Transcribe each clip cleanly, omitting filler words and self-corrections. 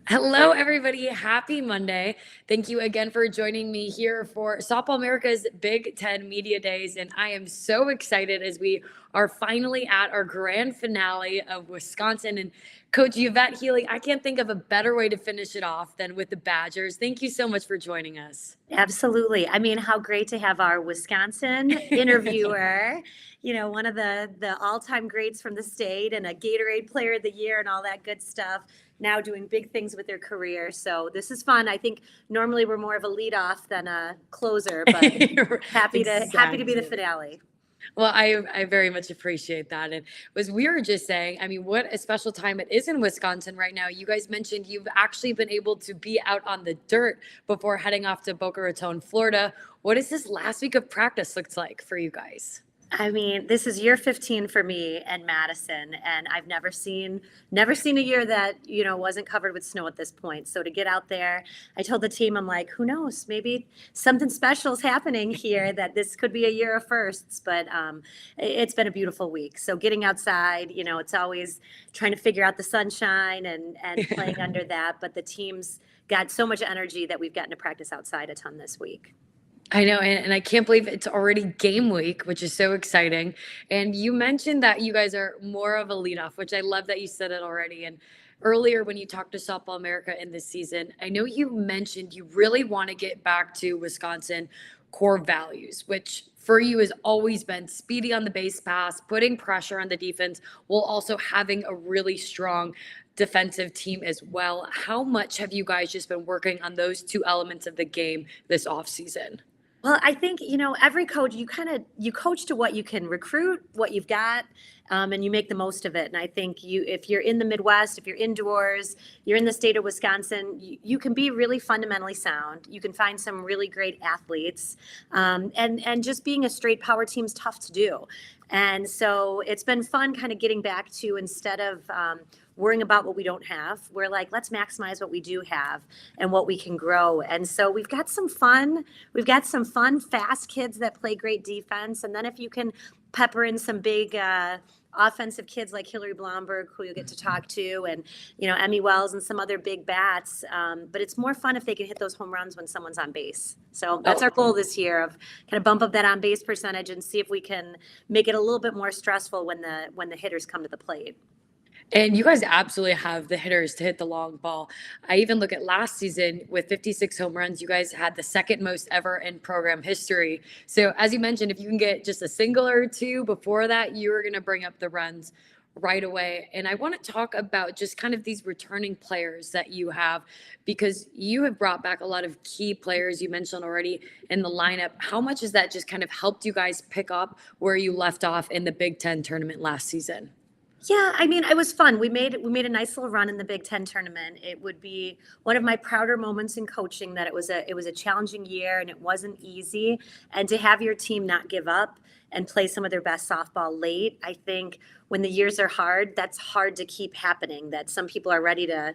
Hello, everybody. Happy Monday. Thank you again for joining me here for Softball America's Big Ten Media Days. And I am so excited as we are finally at our grand finale of Wisconsin. And Coach Yvette Healy, I can't think of a better way to finish it off than with the Badgers. Thank you so much for joining us. Absolutely. I mean, how great to have our Wisconsin interviewer, one of the all-time greats from the state and a Gatorade Player of the Year and all that good stuff, now doing big things with their career. So this is fun. I think normally we're more of a leadoff than a closer, but happy to be the Exactly. finale. Well, I very much appreciate that. And as we were just saying, I mean, what a special time it is in Wisconsin right now. You guys mentioned you've actually been able to be out on the dirt before heading off to Boca Raton, Florida. What does this last week of practice looks like for you guys? I mean, this is year 15 for me and Madison, and I've never seen a year that, wasn't covered with snow at this point. So to get out there, I told the team, I'm like, who knows, maybe something special is happening here, that this could be a year of firsts, but it's been a beautiful week. So getting outside, it's always trying to figure out the sunshine and playing under that, but the team's got so much energy that we've gotten to practice outside a ton this week. I know, and I can't believe it's already game week, which is so exciting. And you mentioned that you guys are more of a leadoff, which I love that you said it already. And earlier, when you talked to Softball America in this season, I know you mentioned you really want to get back to Wisconsin core values, which for you has always been speedy on the base pass, putting pressure on the defense, while also having a really strong defensive team as well. How much have you guys just been working on those two elements of the game this offseason? Well, I think, every coach, you coach to what you can recruit, what you've got, and you make the most of it. And I think if you're in the Midwest, if you're indoors, you're in the state of Wisconsin, you can be really fundamentally sound. You can find some really great athletes, and just being a straight power team is tough to do. And so it's been fun kind of getting back to, instead of worrying about what we don't have, we're like, let's maximize what we do have and what we can grow. And so we've got some fun, fast kids that play great defense. And then if you can pepper in some big offensive kids like Hilary Blomberg, who you'll get to talk to, and Emmy Wells and some other big bats. But it's more fun if they can hit those home runs when someone's on base. So that's our goal this year, of kind of bump up that on base percentage and see if we can make it a little bit more stressful when the hitters come to the plate. And you guys absolutely have the hitters to hit the long ball. I even look at last season with 56 home runs, you guys had the second most ever in program history. So, as you mentioned, if you can get just a single or two before that, you're going to bring up the runs right away. And I want to talk about just kind of these returning players that you have, because you have brought back a lot of key players you mentioned already in the lineup. How much has that just kind of helped you guys pick up where you left off in the Big Ten tournament last season? Yeah, I mean, it was fun. We made a nice little run in the Big Ten tournament. It would be one of my prouder moments in coaching, that it was a challenging year and it wasn't easy. And to have your team not give up and play some of their best softball late, I think when the years are hard, that's hard to keep happening. That some people are ready to,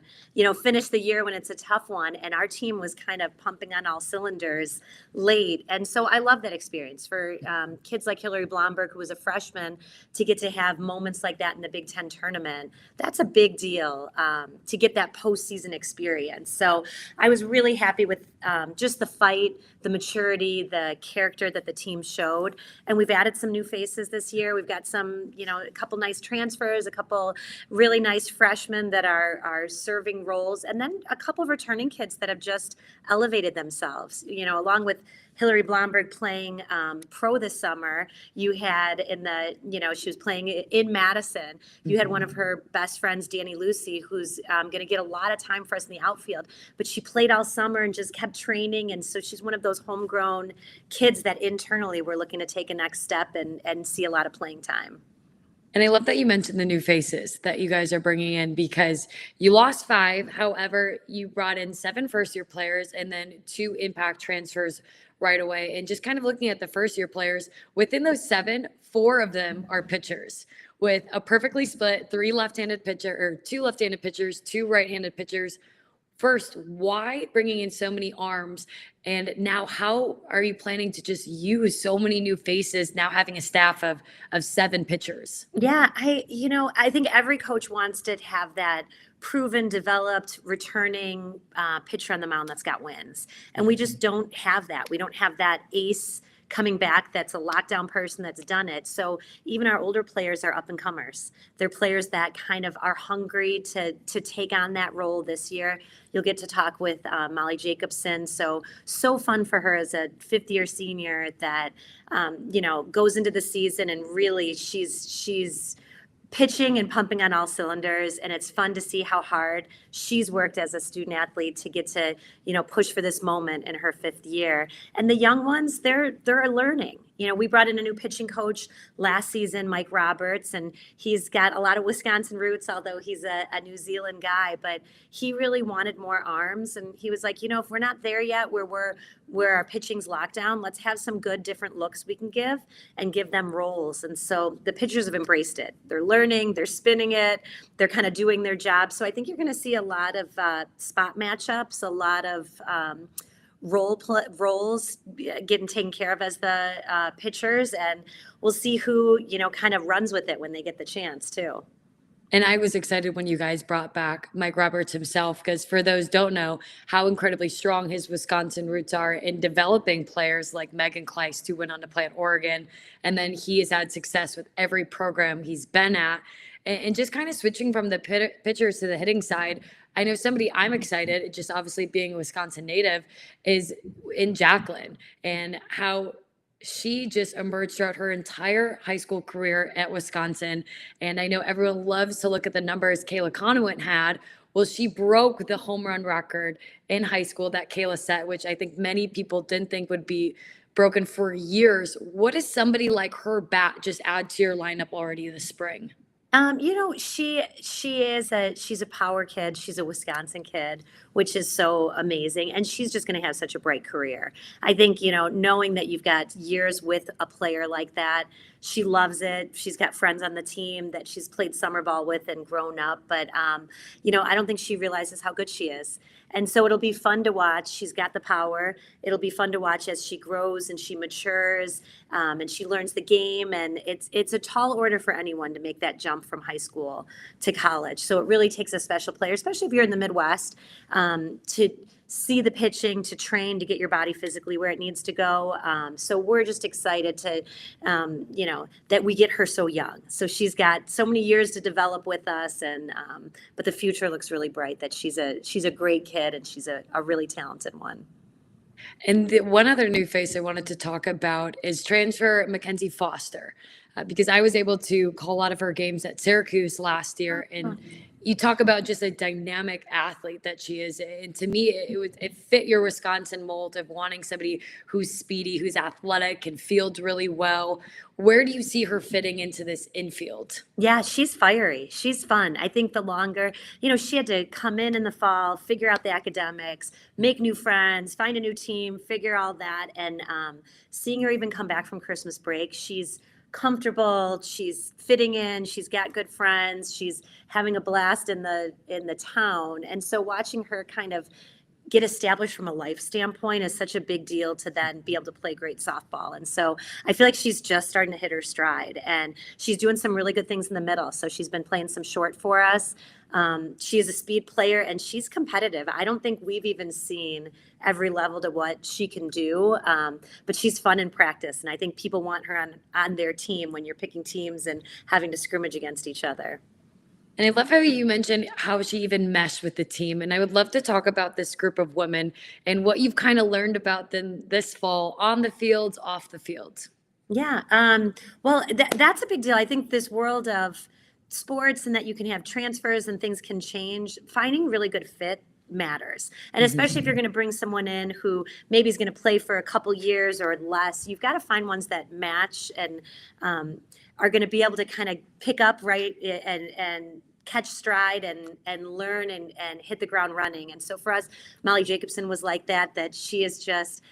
finish the year when it's a tough one. And our team was kind of pumping on all cylinders late. And so I love that experience for kids like Hilary Blomberg, who was a freshman, to get to have moments like that in the Big Ten tournament. That's a big deal, to get that postseason experience. So I was really happy with just the fight, the maturity, the character that the team showed. And we've added some new faces this year. We've got some, a couple nice transfers, a couple really nice freshmen that are serving roles, and then a couple of returning kids that have just elevated themselves. Along with Hilary Blomberg playing pro this summer, you had she was playing in Madison. You had one of her best friends, Danny Lucy, who's going to get a lot of time for us in the outfield, but she played all summer and just kept training. And so she's one of those homegrown kids that internally we're looking to take a next step and see a lot of playing time. And I love that you mentioned the new faces that you guys are bringing in, because you lost five. However, you brought in 7 first-year players and then 2 impact transfers right away. And just kind of looking at the first-year players, within those 7, 4 of them are pitchers, with a perfectly split 3 left-handed pitcher, or 2 left-handed pitchers, 2 right-handed pitchers. First, why bringing in so many arms? And now, how are you planning to just use so many new faces, now having a staff of 7 pitchers? Yeah, I think every coach wants to have that proven, developed, returning pitcher on the mound that's got wins. And we just don't have that. We don't have that ace coming back that's a lockdown person that's done it. So even our older players are up and comers. They're players that kind of are hungry to take on that role this year. You'll get to talk with Molly Jacobson. So fun for her as a fifth-year senior that goes into the season and really she's pitching and pumping on all cylinders, and it's fun to see how hard she's worked as a student athlete to get to push for this moment in her fifth year. And the young ones, they're learning. We brought in a new pitching coach last season, Mike Roberts, and he's got a lot of Wisconsin roots, although he's a New Zealand guy, but he really wanted more arms. And he was like, if we're not there yet where our pitching's locked down, let's have some good different looks we can give and give them roles. And so the pitchers have embraced it. They're learning, they're spinning it, they're kind of doing their job. So I think you're going to see a lot of spot matchups, a lot of roles getting taken care of as the pitchers, and we'll see who kind of runs with it when they get the chance too. And I was excited when you guys brought back Mike Roberts himself, because for those don't know how incredibly strong his Wisconsin roots are in developing players like Megan Kleist, who went on to play at Oregon, and then he has had success with every program he's been at. And just kind of switching from the pitchers to the hitting side, I know somebody I'm excited, just obviously being a Wisconsin native, is in Jacqueline, and how she just emerged throughout her entire high school career at Wisconsin. And I know everyone loves to look at the numbers Kayla Conowent had. Well, she broke the home run record in high school that Kayla set, which I think many people didn't think would be broken for years. What does somebody like her bat just add to your lineup already this spring? She's a power kid. She's a Wisconsin kid, which is so amazing. And she's just going to have such a bright career. I think, knowing that you've got years with a player like that, she loves it. She's got friends on the team that she's played summer ball with and grown up. But, I don't think she realizes how good she is. And so it'll be fun to watch. She's got the power. It'll be fun to watch as she grows and she matures, and she learns the game. And it's a tall order for anyone to make that jump from high school to college. So it really takes a special player, especially if you're in the Midwest, to see the pitching, to train, to get your body physically where it needs to go. So we're just excited to, that we get her so young. So she's got so many years to develop with us, and but the future looks really bright. That she's a great kid, and she's a really talented one. And one other new face I wanted to talk about is transfer Mackenzie Foster, because I was able to call a lot of her games at Syracuse last year, and you talk about just a dynamic athlete that she is. And to me, it fit your Wisconsin mold of wanting somebody who's speedy, who's athletic, and fields really well. Where do you see her fitting into this infield? Yeah, she's fiery. She's fun. I think the longer, she had to come in the fall, figure out the academics, make new friends, find a new team, figure all that. And seeing her even come back from Christmas break, she's comfortable, she's fitting in, she's got good friends, she's having a blast in the town. And so watching her kind of get established from a life standpoint is such a big deal to then be able to play great softball. And so I feel like she's just starting to hit her stride, and she's doing some really good things in the middle. So she's been playing some short for us. She is a speed player, and she's competitive. I don't think we've even seen every level to what she can do, but she's fun in practice. And I think people want her on their team when you're picking teams and having to scrimmage against each other. And I love how you mentioned how she even meshed with the team. And I would love to talk about this group of women and what you've kind of learned about them this fall on the fields, off the field. Yeah. Well, that's a big deal. I think this world of sports, and that you can have transfers and things can change, finding really good fit matters. And especially if you're going to bring someone in who maybe is going to play for a couple years or less, you've got to find ones that match and are going to be able to kind of pick up right and catch stride and learn and hit the ground running. And so for us, Molly Jacobson was like that she is just,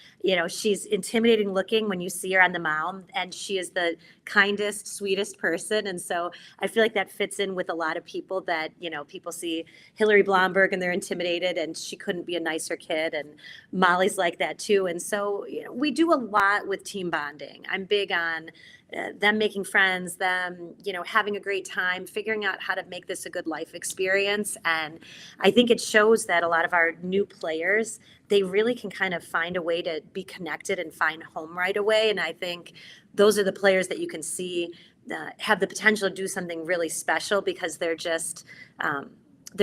she's intimidating looking when you see her on the mound, and she is the kindest, sweetest person. And so I feel like that fits in with a lot of people that, people see Hilary Blomberg and they're intimidated, and she couldn't be a nicer kid. And Molly's like that too. And so, we do a lot with team bonding. I'm big on them making friends, them, having a great time, figuring out how to make this a good life experience. And I think it shows that a lot of our new players, they really can kind of find a way to be connected and find home right away. And I think those are the players that you can see have the potential to do something really special because they're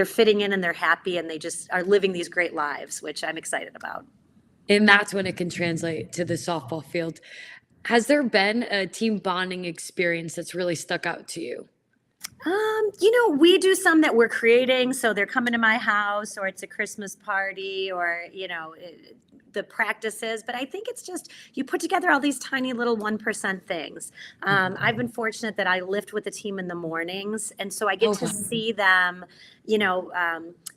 fitting in and they're happy and they just are living these great lives, which I'm excited about. And that's when it can translate to the softball field. Has there been a team bonding experience that's really stuck out to you? We do some that we're creating. So they're coming to my house or it's a Christmas party or, the practices. But I think it's just you put together all these tiny little 1% things. I've been fortunate that I lift with the team in the mornings. And so I get to see them,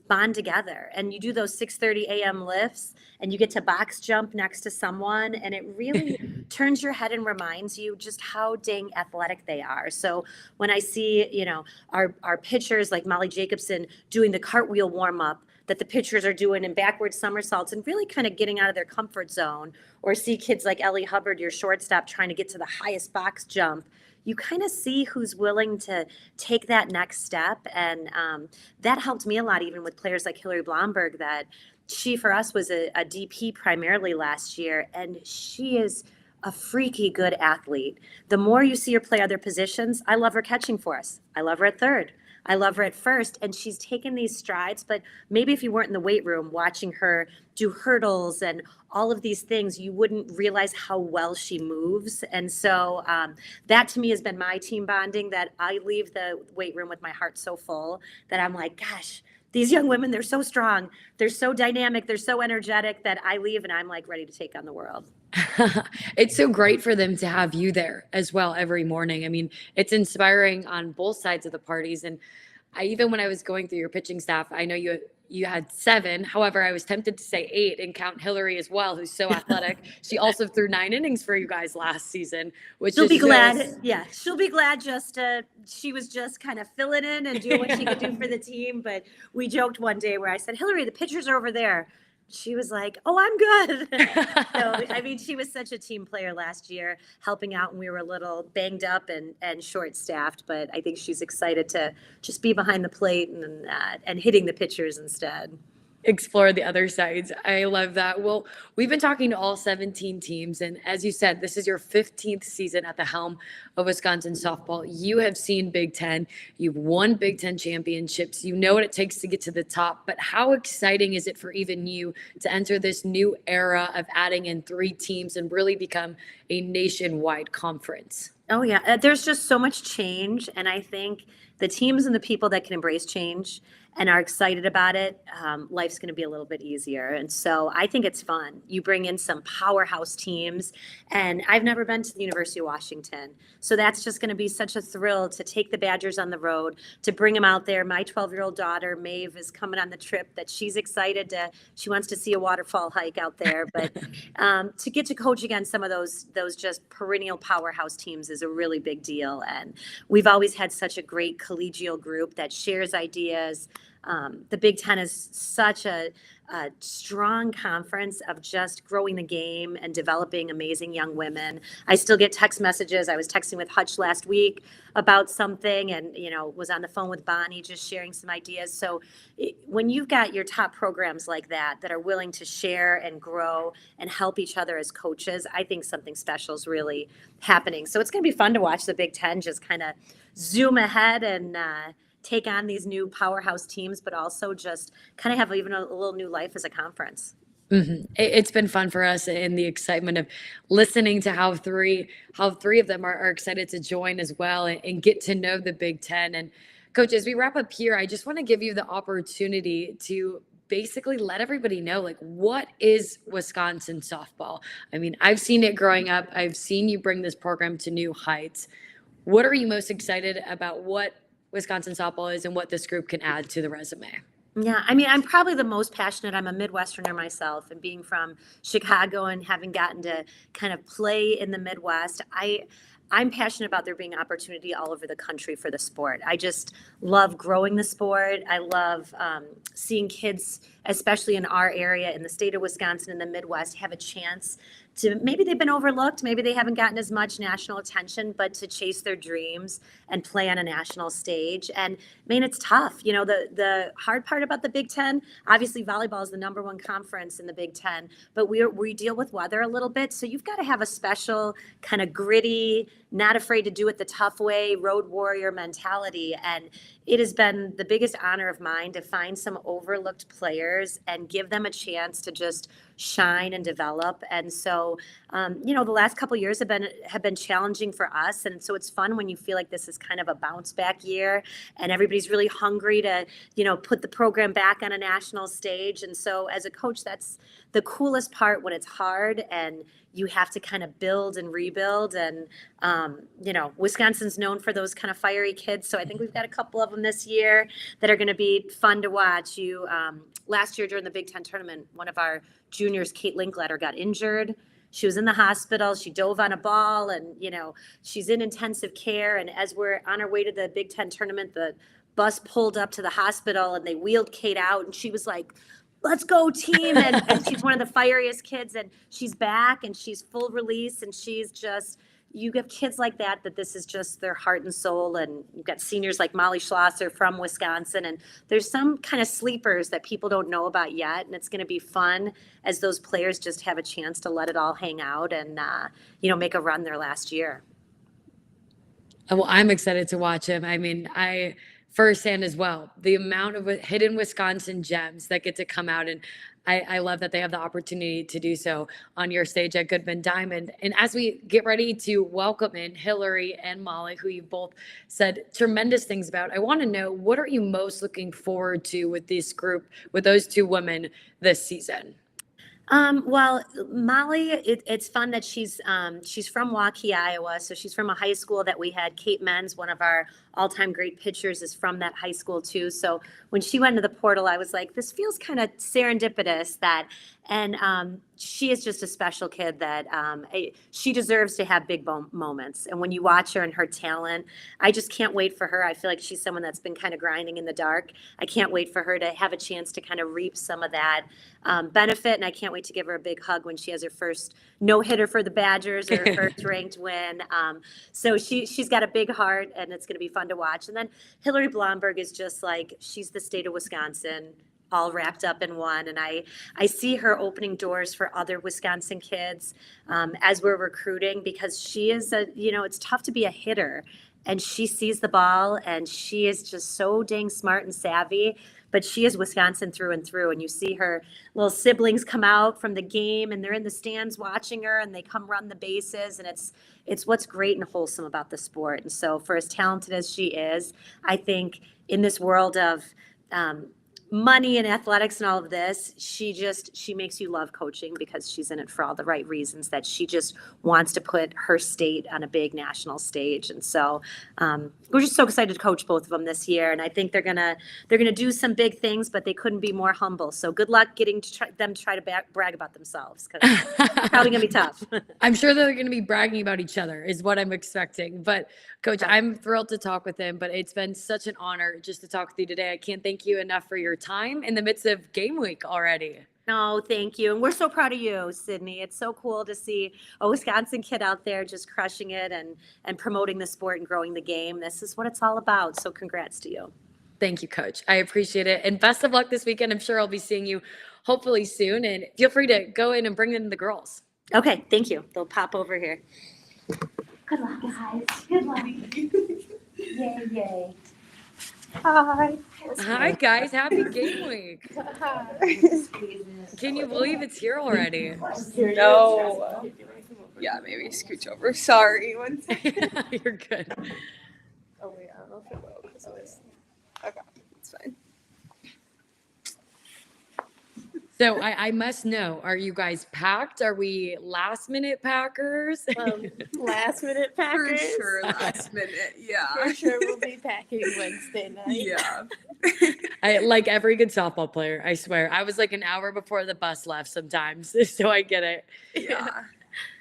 bond together. And you do those 6:30 a.m. lifts and you get to box jump next to someone. And it really turns your head and reminds you just how dang athletic they are. So when I see, our pitchers like Molly Jacobson doing the cartwheel warm up that the pitchers are doing in backward somersaults and really kind of getting out of their comfort zone, or see kids like Ellie Hubbard, your shortstop, trying to get to the highest box jump, you kind of see who's willing to take that next step. And that helped me a lot, even with players like Hilary Blomberg, that she, for us, was a DP primarily last year. And she is a freaky good athlete. The more you see her play other positions, I love her catching for us. I love her at third. I love her at first, and she's taken these strides, but maybe if you weren't in the weight room watching her do hurdles and all of these things, you wouldn't realize how well she moves. And so that to me has been my team bonding, that I leave the weight room with my heart so full that I'm like, gosh, these young women, they're so strong, they're so dynamic, they're so energetic, that I leave and I'm like ready to take on the world. It's so great for them to have you there as well every morning. I mean, it's inspiring on both sides of the parties. And even when I was going through your pitching staff, I know you had 7. However, I was tempted to say 8 and count Hilary as well, who's so athletic. She also threw 9 innings for you guys last season, which she'll is be glad. Yeah, she'll be glad. She was just kind of filling in and doing what she could do for the team. But we joked one day where I said, Hilary, the pitchers are over there. She was like, oh, I'm good. So, I mean, she was such a team player last year, helping out when we were a little banged up and short-staffed. But I think she's excited to just be behind the plate and hitting the pitchers instead. Explore the other sides. I love that. Well, we've been talking to all 17 teams, and as you said, this is your 15th season at the helm of Wisconsin softball. You have seen Big Ten. You've won Big Ten championships. You know what it takes to get to the top, but how exciting is it for even you to enter this new era of adding in 3 teams and really become a nationwide conference? Oh, yeah. There's just so much change, and I think the teams and the people that can embrace change and are excited about it, life's going to be a little bit easier. And so I think it's fun. You bring in some powerhouse teams, and I've never been to the University of Washington. So that's just going to be such a thrill to take the Badgers on the road, to bring them out there. My 12-year-old daughter, Maeve, is coming on the trip that she's excited she wants to see a waterfall hike out there. But to get to coach against some of those just perennial powerhouse teams is a really big deal. And we've always had such a great collegial group that shares ideas. The Big Ten is such a strong conference of just growing the game and developing amazing young women. I still get text messages. I was texting with Hutch last week about something and, was on the phone with Bonnie just sharing some ideas. So when you've got your top programs like that are willing to share and grow and help each other as coaches, I think something special is really happening. So it's going to be fun to watch the Big Ten just kind of zoom ahead and take on these new powerhouse teams, but also just kind of have even a little new life as a conference. Mm-hmm. It's been fun for us in the excitement of listening to how three of them are excited to join as well and get to know the Big Ten. And Coach, as we wrap up here, I just want to give you the opportunity to basically let everybody know, like, what is Wisconsin softball? I mean, I've seen it growing up. I've seen you bring this program to new heights. What are you most excited about what Wisconsin softball is and what this group can add to the resume? Yeah, I mean, I'm probably the most passionate. I'm a Midwesterner myself, and being from Chicago and having gotten to kind of play in the Midwest, I'm passionate about there being opportunity all over the country for the sport. I just love growing the sport. I love seeing kids, especially in our area, in the state of Wisconsin, in the Midwest, have a chance maybe they've been overlooked, maybe they haven't gotten as much national attention, but to chase their dreams and play on a national stage. And I mean, it's tough. You know, the hard part about the Big Ten, obviously volleyball is the number one conference in the Big Ten, but we deal with weather a little bit. So you've got to have a special kind of gritty, not afraid to do it the tough way, road warrior mentality. And it has been the biggest honor of mine to find some overlooked players and give them a chance to just shine and develop. And so, you know, the last couple of years have been challenging for us. And so it's fun when you feel like this is kind of a bounce back year and everybody's really hungry to, you know, put the program back on a national stage. And so as a coach, that's the coolest part when it's hard and you have to kind of build and rebuild. And, you know, Wisconsin's known for those kind of fiery kids. So I think we've got a couple of them this year that are going to be fun to watch. Last year during the Big Ten tournament, one of our juniors, Kate Linkletter, got injured. She was in the hospital. She dove on a ball and, you know, she's in intensive care. And as we're on our way to the Big Ten tournament, the bus pulled up to the hospital and they wheeled Kate out and she was like, let's go team. And she's one of the fieriest kids and she's back and she's full release and she's just, you have kids like that this is just their heart and soul. And you've got seniors like Molly Schlosser from Wisconsin. And there's some kind of sleepers that people don't know about yet. And it's going to be fun as those players just have a chance to let it all hang out and, you know, make a run their last year. Well, I'm excited to watch him. I mean, firsthand as well, the amount of hidden Wisconsin gems that get to come out. And I love that they have the opportunity to do so on your stage at Goodman Diamond. And as we get ready to welcome in Hilary and Molly, who you both said tremendous things about, I want to know, what are you most looking forward to with this group, with those two women this season? Well, Molly, it's fun that she's from Waukee, Iowa. So she's from a high school that we had. Kate Menz, one of our all-time great pitchers, is from that high school too. So when she went into the portal, I was like, this feels kind of serendipitous and she is just a special kid that she deserves to have big moments. And when you watch her and her talent, I just can't wait for her. I feel like she's someone that's been kind of grinding in the dark. I can't wait for her to have a chance to kind of reap some of that benefit. And I can't wait to give her a big hug when she has her first no-hitter for the Badgers or her first ranked win. So she's got a big heart and it's going to be fun to watch. And then Hilary Blomberg is just like, she's the state of Wisconsin all wrapped up in one. And I see her opening doors for other Wisconsin kids as we're recruiting, because she is it's tough to be a hitter and she sees the ball and she is just so dang smart and savvy, but she is Wisconsin through and through. And you see her little siblings come out from the game and they're in the stands watching her and they come run the bases. And it's what's great and wholesome about the sport. And so for as talented as she is, I think in this world of money and athletics and all of this, she makes you love coaching because she's in it for all the right reasons, that she just wants to put her state on a big national stage. And so we're just so excited to coach both of them this year. And I think they're gonna do some big things, but they couldn't be more humble. So good luck getting them to try to brag about themselves, because it's probably gonna be tough. I'm sure they're going to be bragging about each other is what I'm expecting. But Coach, I'm thrilled to talk with him, but it's been such an honor just to talk with you today. I can't thank you enough for your time in the midst of game week already. No, thank you. And we're so proud of you, Sydney. It's so cool to see a Wisconsin kid out there just crushing it and promoting the sport and growing the game. This is what it's all about. So congrats to you. Thank you, Coach. I appreciate it. And best of luck this weekend. I'm sure I'll be seeing you hopefully soon. And feel free to go in and bring in the girls. Okay, thank you. They'll pop over here. Good luck, guys. Good luck. Yay, yay. Hi. Hi, guys. Happy game week. Can you believe it's here already? No. Yeah, maybe scooch over. Sorry. One second. You're good. Oh, wait, I don't know if it will. Because it was... Okay, it's fine. So I must know, are you guys packed? Are we last minute packers? Last minute For packers. sure, last minute. Yeah. For sure, we'll be packing Wednesday night. Yeah. I like every good softball player, I swear. I was like an hour before the bus left sometimes, so I get it. Yeah.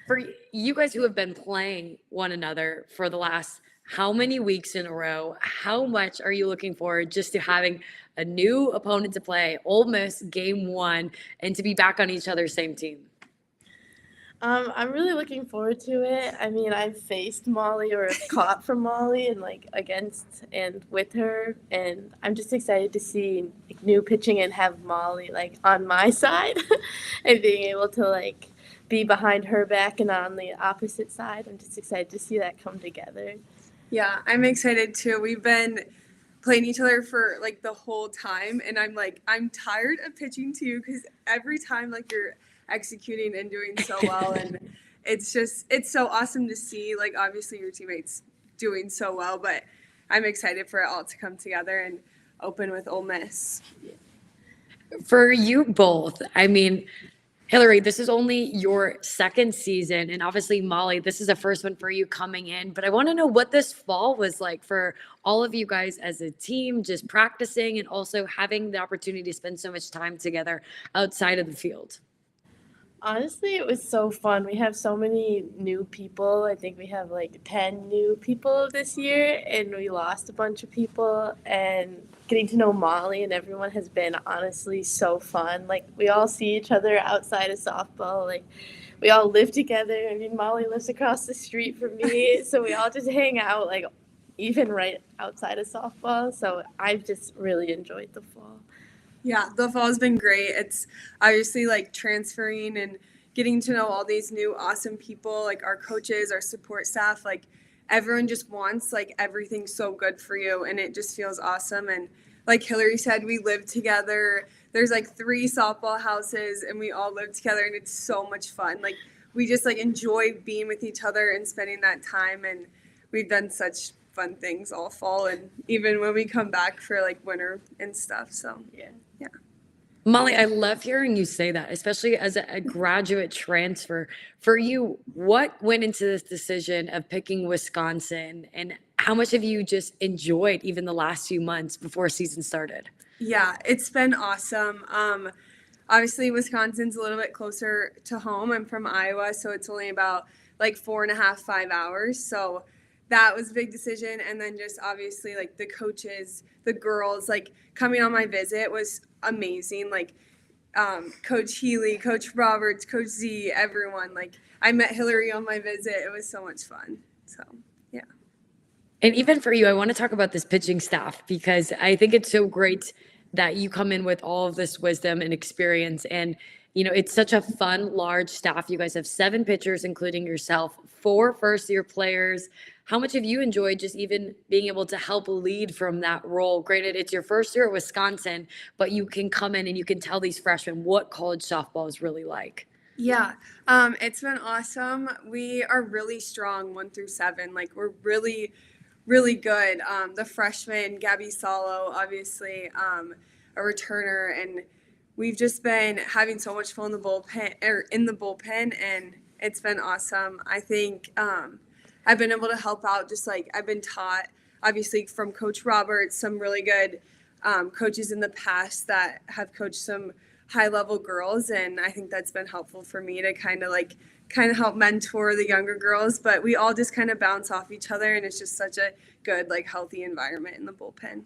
For you guys who have been playing one another for the last how many weeks in a row, how much are you looking forward just to having a new opponent to play, Ole Miss game one, and to be back on each other's same team? I'm really looking forward to it. I mean, I've faced Molly or caught from Molly and like against and with her, and I'm just excited to see like, new pitching and have Molly like on my side and being able to like be behind her back and on the opposite side. I'm just excited to see that come together. Yeah, I'm excited too. We've been playing each other for like the whole time, and I'm tired of pitching to you because every time like you're executing and doing so well, and it's so awesome to see like obviously your teammates doing so well, but I'm excited for it all to come together and open with Ole Miss. For you both, I mean, Hilary, this is only your second season, and obviously, Molly, this is the first one for you coming in. But I want to know what this fall was like for all of you guys as a team, just practicing and also having the opportunity to spend so much time together outside of the field. Honestly, it was so fun. We have so many new people. I think we have like 10 new people this year, and we lost a bunch of people. And getting to know Molly and everyone has been honestly so fun. Like, we all see each other outside of softball. Like, we all live together. I mean, Molly lives across the street from me, so we all just hang out, like, even right outside of softball. So I've just really enjoyed the fall. Yeah, the fall has been great. It's obviously like transferring and getting to know all these new awesome people, like our coaches, our support staff, like everyone just wants like everything so good for you, and it just feels awesome. And like Hilary said, we live together. There's like 3 softball houses and we all live together, and it's so much fun. Like we just like enjoy being with each other and spending that time, and we've done such fun things all fall and even when we come back for like winter and stuff. So Yeah. Molly, I love hearing you say that, especially as a graduate transfer. For you, what went into this decision of picking Wisconsin, and how much have you just enjoyed even the last few months before season started? Yeah, it's been awesome. Obviously, Wisconsin's a little bit closer to home. I'm from Iowa, so it's only about like 4.5, 5 hours. So that was a big decision. And then just obviously like the coaches, the girls, like coming on my visit was amazing. Like Coach Healy, Coach Roberts, Coach Z, everyone. Like I met Hilary on my visit. It was so much fun. So yeah. And even for you, I want to talk about this pitching staff because I think it's so great that you come in with all of this wisdom and experience. And, you know, it's such a fun, large staff. You guys have 7 pitchers, including yourself, 4 first-year players. How much have you enjoyed just even being able to help lead from that role? Granted, it's your first year at Wisconsin, but you can come in and you can tell these freshmen what college softball is really like. Yeah, it's been awesome. We are really strong 1 through 7. Like we're really, really good. The freshman, Gabby Salo, obviously a returner, and we've just been having so much fun in the bullpen, and it's been awesome. I think I've been able to help out. Just like I've been taught, obviously from Coach Roberts, some really good coaches in the past that have coached some high-level girls, and I think that's been helpful for me to kind of help mentor the younger girls. But we all just kind of bounce off each other, and it's just such a good, like, healthy environment in the bullpen.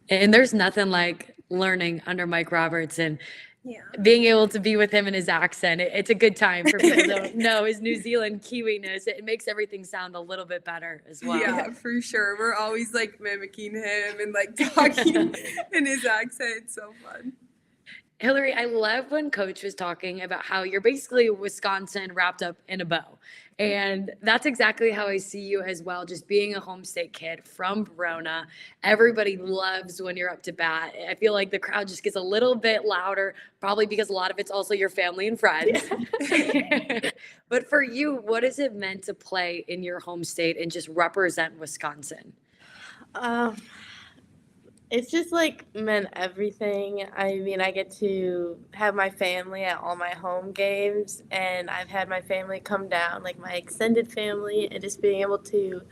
And there's nothing like learning under Mike Roberts and Yeah. being able to be with him and his accent. It's a good time for people who don't know his New Zealand Kiwiness. It makes everything sound a little bit better as well. Yeah, for sure. We're always like mimicking him and like talking in his accent. It's so fun. Hilary, I love when Coach was talking about how you're basically Wisconsin wrapped up in a bow. And that's exactly how I see you as well, just being a home state kid from Verona. Everybody loves when you're up to bat. I feel like the crowd just gets a little bit louder, probably because a lot of it's also your family and friends. Yeah. But for you, what has it meant to play in your home state and just represent Wisconsin? It's just like meant everything. I mean, I get to have my family at all my home games, and I've had my family come down, like my extended family, and just being able to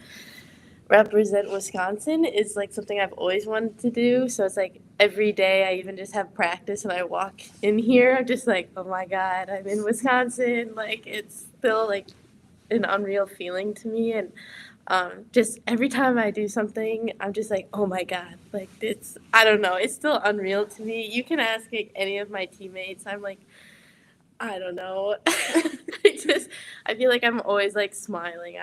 represent Wisconsin is like something I've always wanted to do. So it's like every day I even just have practice and I walk in here, I'm just like, oh my God, I'm in Wisconsin. Like it's still like an unreal feeling to me. And just every time I do something, I'm just like, oh my God, like it's, I don't know, it's still unreal to me. You can ask like any of my teammates. I'm like, I don't know. I feel like I'm always like smiling.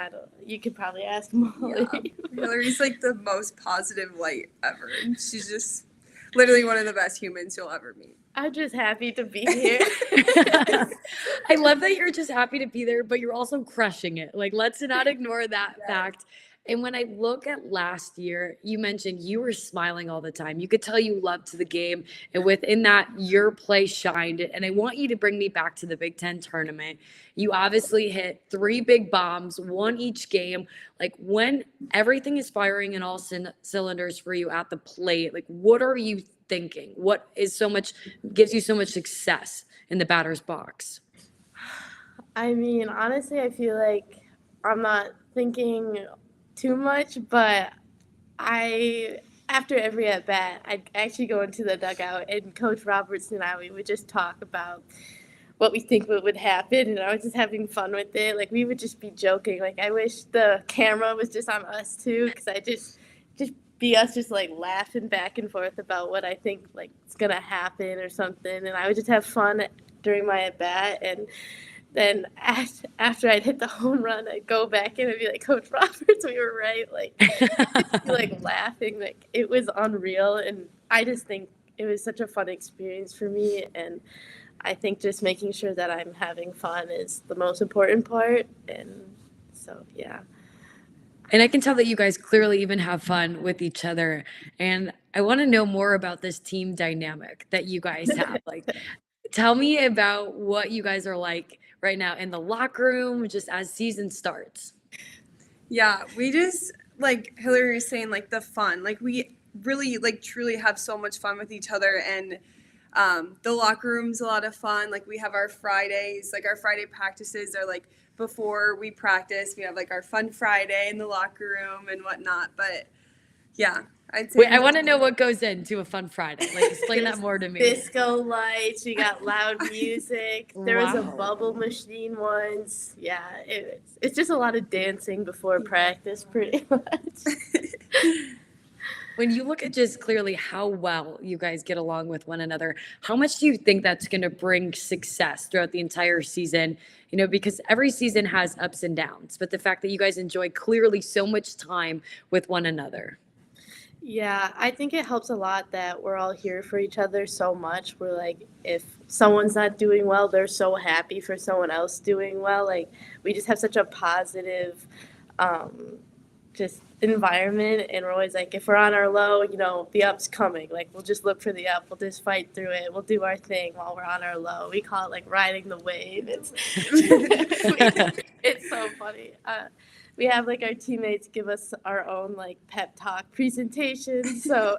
You could probably ask Molly. Yeah. Hilary's like the most positive light ever. And she's just literally one of the best humans you'll ever meet. I'm just happy to be here. I love that you're just happy to be there, but you're also crushing it. Like, let's not ignore that fact. And when I look at last year, you mentioned you were smiling all the time. You could tell you loved the game. And within that, your play shined. And I want you to bring me back to the Big Ten tournament. You obviously hit 3 big bombs, won each game. Like, when everything is firing in all cylinders for you at the plate, like, what are you thinking? What is gives you so much success in the batter's box? I mean, honestly, I feel like I'm not thinking too much, but after every at bat, I'd actually go into the dugout, and Coach Robertson and I, we would just talk about what we think would happen, and I was just having fun with it. Like, we would just be joking. Like, I wish the camera was just on us too, because I just be us just like laughing back and forth about what I think like is gonna happen or something, and I would just have fun during my at bat. And then after I'd hit the home run, I'd go back in and be like, Coach Roberts, we were right. Like, be, like laughing, like it was unreal, and I just think it was such a fun experience for me. And I think just making sure that I'm having fun is the most important part. And so, yeah. And I can tell that you guys clearly even have fun with each other. And I want to know more about this team dynamic that you guys have. Like, tell me about what you guys are like right now in the locker room, just as season starts. Yeah, we just, like Hilary was saying, like the fun. Like, we really, like, truly have so much fun with each other. And the locker room's a lot of fun. Like, we have our Fridays, like our Friday practices are like before we practice. We have like our fun Friday in the locker room and whatnot. But yeah, I'd say. Wait, I want to know what goes into a fun Friday. Like, explain that more to me. Disco lights, we got loud music. There was a Wow. bubble machine once. Yeah, it's just a lot of dancing before practice, pretty much. When you look at just clearly how well you guys get along with one another, how much do you think that's going to bring success throughout the entire season? You know, because every season has ups and downs, but the fact that you guys enjoy clearly so much time with one another. Yeah, I think it helps a lot that we're all here for each other so much. We're like, if someone's not doing well, they're so happy for someone else doing well. Like, we just have such a positive, just environment, and we're always like, if we're on our low, you know, the up's coming. Like, we'll just look for the up. We'll just fight through it. We'll do our thing while we're on our low. We call it like riding the wave. It's so funny. We have like our teammates give us our own like pep talk presentation. So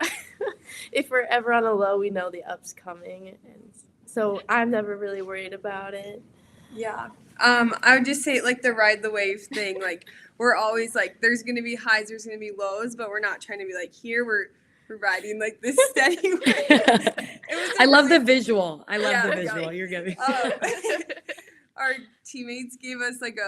if we're ever on a low, we know the up's coming, and so I'm never really worried about it. Yeah. I would just say like the ride the wave thing, like we're always like, there's going to be highs, there's going to be lows, but we're not trying to be like, here we're riding like this steady wave. I love the visual. I love Yeah, the yeah. visual. You're giving. Our teammates gave us like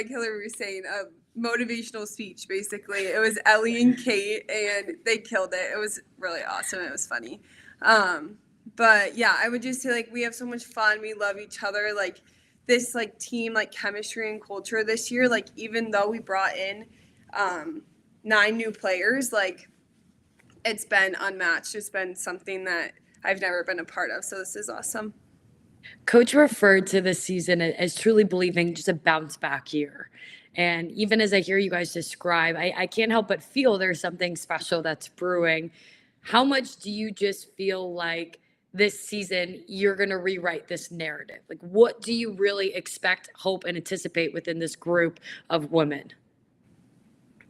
Hilary was saying, a motivational speech, basically. It was Ellie and Kate, and they killed it. It was really awesome. It was funny. But yeah, I would just say like we have so much fun. We love each other. Like this like team like chemistry and culture this year, like even though we brought in 9 new players, like it's been unmatched. It's been something that I've never been a part of. So this is awesome. Coach referred to this season as truly believing just a bounce back year. And even as I hear you guys describe, I can't help but feel there's something special that's brewing. How much do you just feel like this season you're going to rewrite this narrative? Like, what do you really expect, hope, and anticipate within this group of women?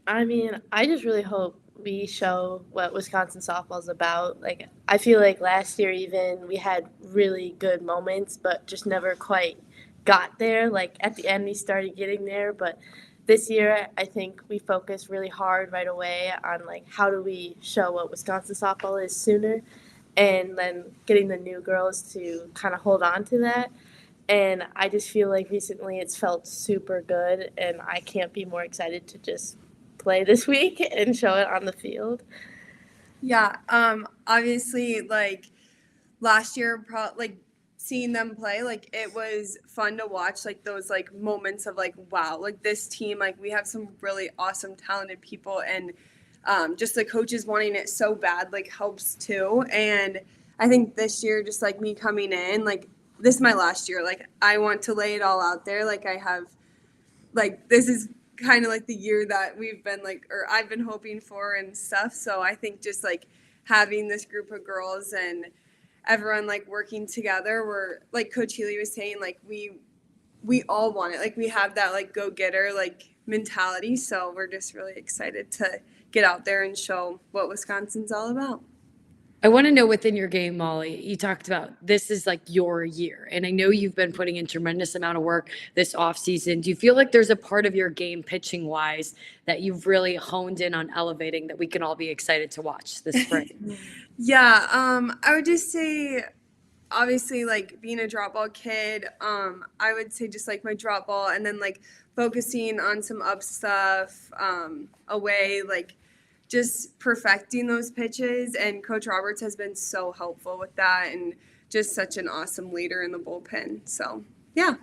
I mean, I just really hope we show what Wisconsin softball is about. Like, I feel like last year even we had really good moments, but just never quite got there. Like at the end we started getting there, but this year I think we focused really hard right away on like how do we show what Wisconsin softball is sooner, and then getting the new girls to kind of hold on to that. And I just feel like recently it's felt super good, and I can't be more excited to just play this week and show it on the field. Yeah. Obviously, like last year, like seeing them play, like it was fun to watch, like those like moments of like, wow, like this team, like we have some really awesome talented people, and just the coaches wanting it so bad like helps too. And I think this year, just like me coming in, like this is my last year, like I want to lay it all out there. Like I have, like this is kind of like the year that we've been like, or I've been hoping for and stuff. So I think just like having this group of girls and everyone like working together, we're like Coach Healy was saying, like we all want it. Like we have that like go-getter like mentality. So we're just really excited to get out there and show what Wisconsin's all about. I want to know within your game, Molly, you talked about this is like your year. And I know you've been putting in tremendous amount of work this off season. Do you feel like there's a part of your game pitching wise that you've really honed in on elevating that we can all be excited to watch this spring? Yeah, I would just say obviously like being a drop ball kid, I would say just like my drop ball, and then like focusing on some up stuff, away, like just perfecting those pitches. And Coach Roberts has been so helpful with that, and just such an awesome leader in the bullpen. So yeah.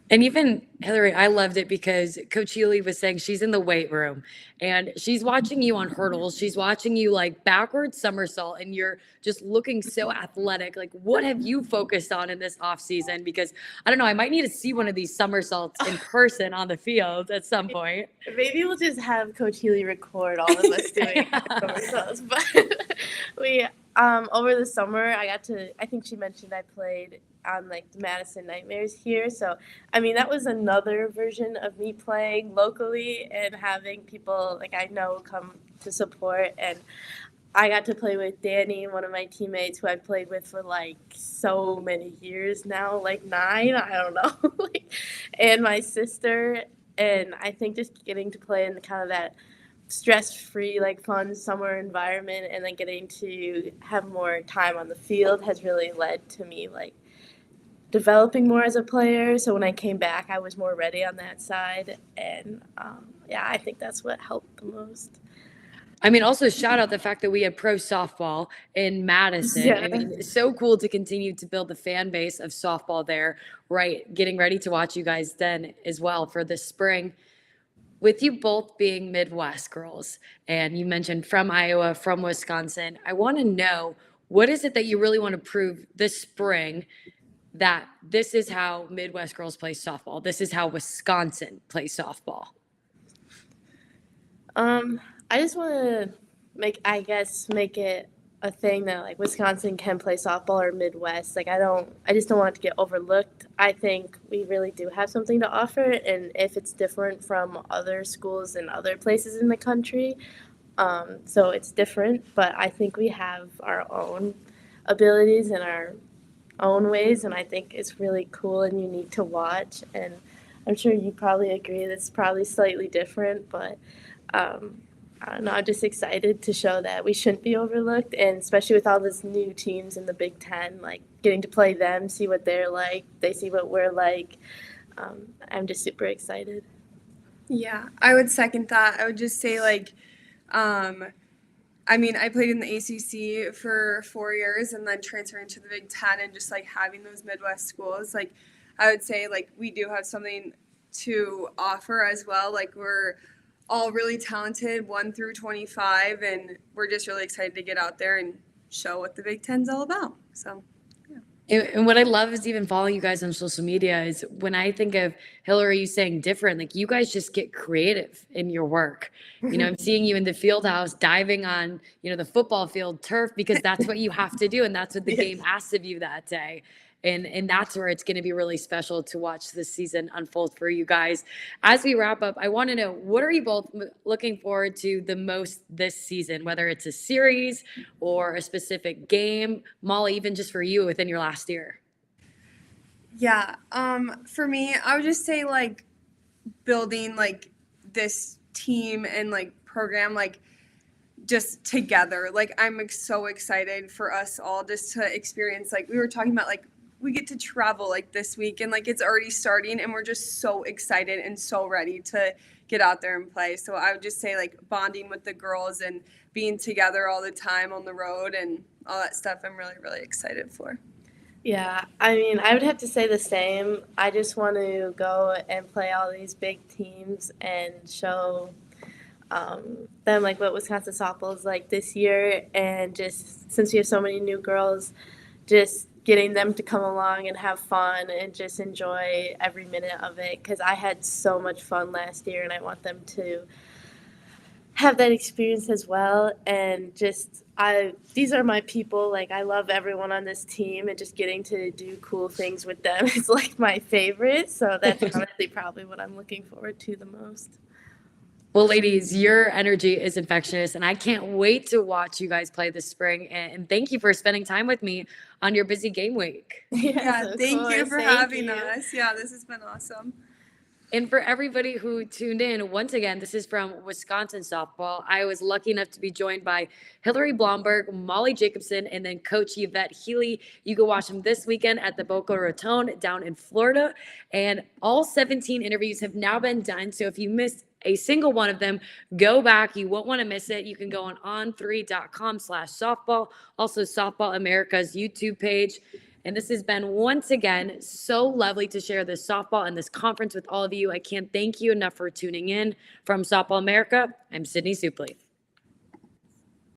And even Hilary, I loved it because Coach Healy was saying she's in the weight room and she's watching you on hurdles. She's watching you like backwards somersault, and you're just looking so athletic. Like, what have you focused on in this off season? Because I don't know, I might need to see one of these somersaults in person on the field at some point. Maybe we'll just have Coach Healy record all of us doing ourselves. But we over the summer, I think she mentioned I played on like the Madison Nightmares here. So, I mean, that was another version of me playing locally and having people like I know come to support. And I got to play with Danny, one of my teammates who I've played with for like so many years now, like 9, I don't know, and my sister. And I think just getting to play in kind of that stress-free, like fun summer environment, and then getting to have more time on the field has really led to me like developing more as a player. So when I came back, I was more ready on that side. And yeah, I think that's what helped the most. I mean, also shout out the fact that we had pro softball in Madison. Yeah. I mean, it's so cool to continue to build the fan base of softball there, right? Getting ready to watch you guys then as well for this spring. With you both being Midwest girls, and you mentioned from Iowa, from Wisconsin, I want to know, what is it that you really want to prove this spring that this is how Midwest girls play softball? This is how Wisconsin plays softball. I just want to make it a thing that like Wisconsin can play softball, or Midwest. Like I just don't want it to get overlooked. I think we really do have something to offer, and if it's different from other schools and other places in the country, so it's different, but I think we have our own abilities and our own ways, and I think it's really cool and unique to watch. And I'm sure you probably agree that's probably slightly different, but I don't know, I'm just excited to show that we shouldn't be overlooked, and especially with all these new teams in the Big Ten, like getting to play them, see what they're like, they see what we're like. I'm just super excited. Yeah, I would second that. I would just say like, I mean, I played in the ACC for 4 years and then transferred into the Big Ten, and just like having those Midwest schools, like I would say like we do have something to offer as well. Like we're all really talented, 1 through 25, and we're just really excited to get out there and show what the Big Ten's all about. So, yeah. And what I love is even following you guys on social media is when I think of Hilary, you saying different, like you guys just get creative in your work. You know, I'm seeing you in the field house diving on, the football field turf, because that's what you have to do. And that's what the game asks of you that day. And that's where it's going to be really special to watch this season unfold for you guys. As we wrap up, I want to know, what are you both looking forward to the most this season, whether it's a series or a specific game? Molly, even just for you within your last year. Yeah, for me, I would just say like building like this team and like program like just together. Like I'm so excited for us all just to experience, like we were talking about, like we get to travel like this week, and like it's already starting, and we're just so excited and so ready to get out there and play. So I would just say like bonding with the girls and being together all the time on the road and all that stuff, I'm really, really excited for. Yeah, I mean, I would have to say the same. I just want to go and play all these big teams and show them like what Wisconsin softball is like this year. And just since we have so many new girls, just getting them to come along and have fun and just enjoy every minute of it. Because I had so much fun last year, and I want them to have that experience as well. And just these are my people. Like, I love everyone on this team, and just getting to do cool things with them is like my favorite. So that's honestly probably what I'm looking forward to the most. Well, ladies, your energy is infectious, and I can't wait to watch you guys play this spring. And thank you for spending time with me on your busy game week. Yeah, of thank you course, for thank having you. us. Yeah, this has been awesome. And for everybody who tuned in, once again, this is from Wisconsin Softball. I was lucky enough to be joined by Hilary Blomberg, Molly Jacobson, and then Coach Yvette Healy. You can watch them this weekend at the Boca Raton down in Florida. And all 17 interviews have now been done. So if you missed a single one of them, go back. You won't want to miss it. You can go on on3.com/softball. Also, Softball America's YouTube page. And this has been, once again, so lovely to share this softball and this conference with all of you. I can't thank you enough for tuning in. From Softball America, I'm Sydney Supley.